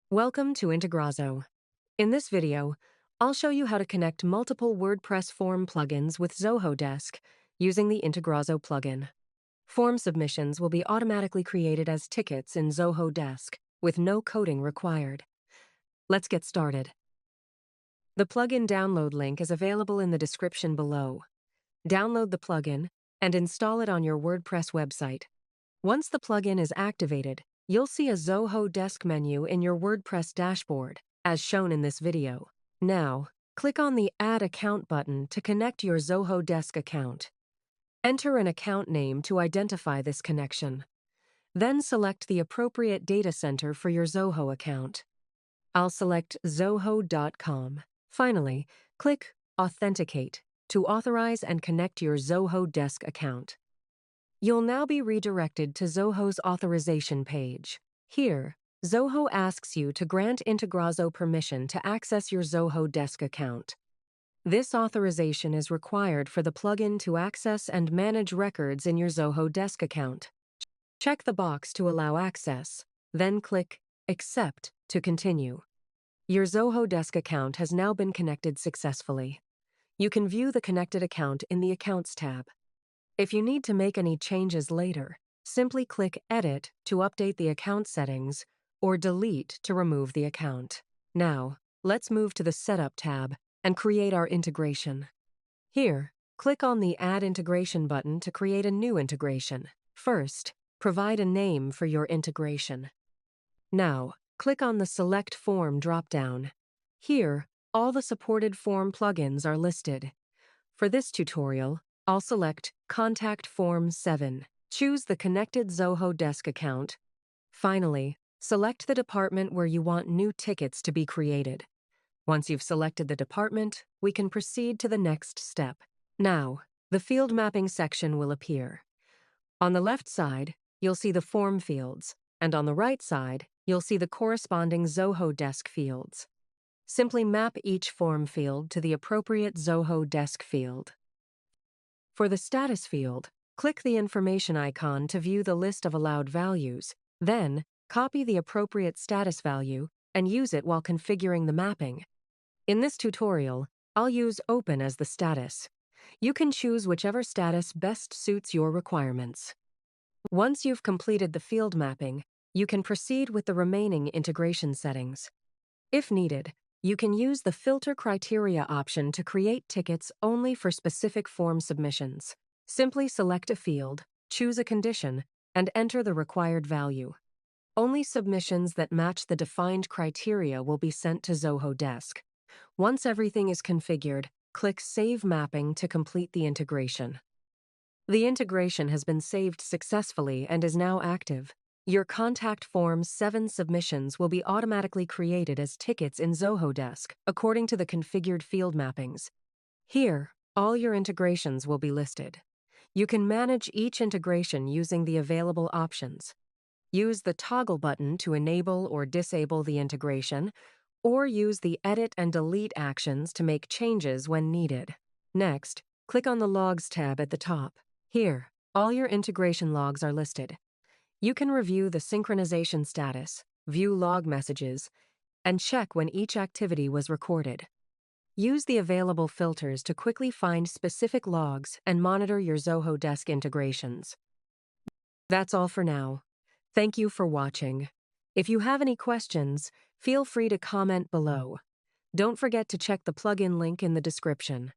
Welcome to Integrazo. In this video, I'll show you how to connect multiple WordPress form plugins with Zoho Desk using the Integrazo plugin. Form submissions will be automatically created as tickets in Zoho Desk with no coding required. Let's get started. The plugin download link is available in the description below. Download the plugin and install it on your WordPress website. Once the plugin is activated, you'll see a Zoho Desk menu in your WordPress dashboard, as shown in this video. Now, click on the Add Account button to connect your Zoho Desk account. Enter an account name to identify this connection. Then select the appropriate data center for your Zoho account. I'll select zoho.com. Finally, click Authenticate to authorize and connect your Zoho Desk account. You'll now be redirected to Zoho's authorization page. Here, Zoho asks you to grant Integrazo permission to access your Zoho Desk account. This authorization is required for the plugin to access and manage records in your Zoho Desk account. Check the box to allow access, then click Accept to continue. Your Zoho Desk account has now been connected successfully. You can view the connected account in the Accounts tab. If you need to make any changes later, simply click Edit to update the account settings or Delete to remove the account. Now, let's move to the Setup tab and create our integration. Here, click on the Add Integration button to create a new integration. First, provide a name for your integration. Now, click on the Select Form drop-down. Here, all the supported form plugins are listed. For this tutorial, I'll select Contact Form 7. Choose the connected Zoho Desk account. Finally, select the department where you want new tickets to be created. Once you've selected the department, we can proceed to the next step. Now, the field mapping section will appear. On the left side, you'll see the form fields, and on the right side, you'll see the corresponding Zoho Desk fields. Simply map each form field to the appropriate Zoho Desk field. For the status field, click the information icon to view the list of allowed values. Then, copy the appropriate status value and use it while configuring the mapping. In this tutorial, I'll use Open as the status. You can choose whichever status best suits your requirements. Once you've completed the field mapping, you can proceed with the remaining integration settings. If needed, you can use the Filter Criteria option to create tickets only for specific form submissions. Simply select a field, choose a condition, and enter the required value. Only submissions that match the defined criteria will be sent to Zoho Desk. Once everything is configured, click Save Mapping to complete the integration. The integration has been saved successfully and is now active. Your Contact Form 7 submissions will be automatically created as tickets in Zoho Desk, according to the configured field mappings. Here, all your integrations will be listed. You can manage each integration using the available options. Use the toggle button to enable or disable the integration, or use the Edit and Delete actions to make changes when needed. Next, click on the Logs tab at the top. Here, all your integration logs are listed. You can review the synchronization status, view log messages, and check when each activity was recorded. Use the available filters to quickly find specific logs and monitor your Zoho Desk integrations. That's all for now. Thank you for watching. If you have any questions, feel free to comment below. Don't forget to check the plugin link in the description.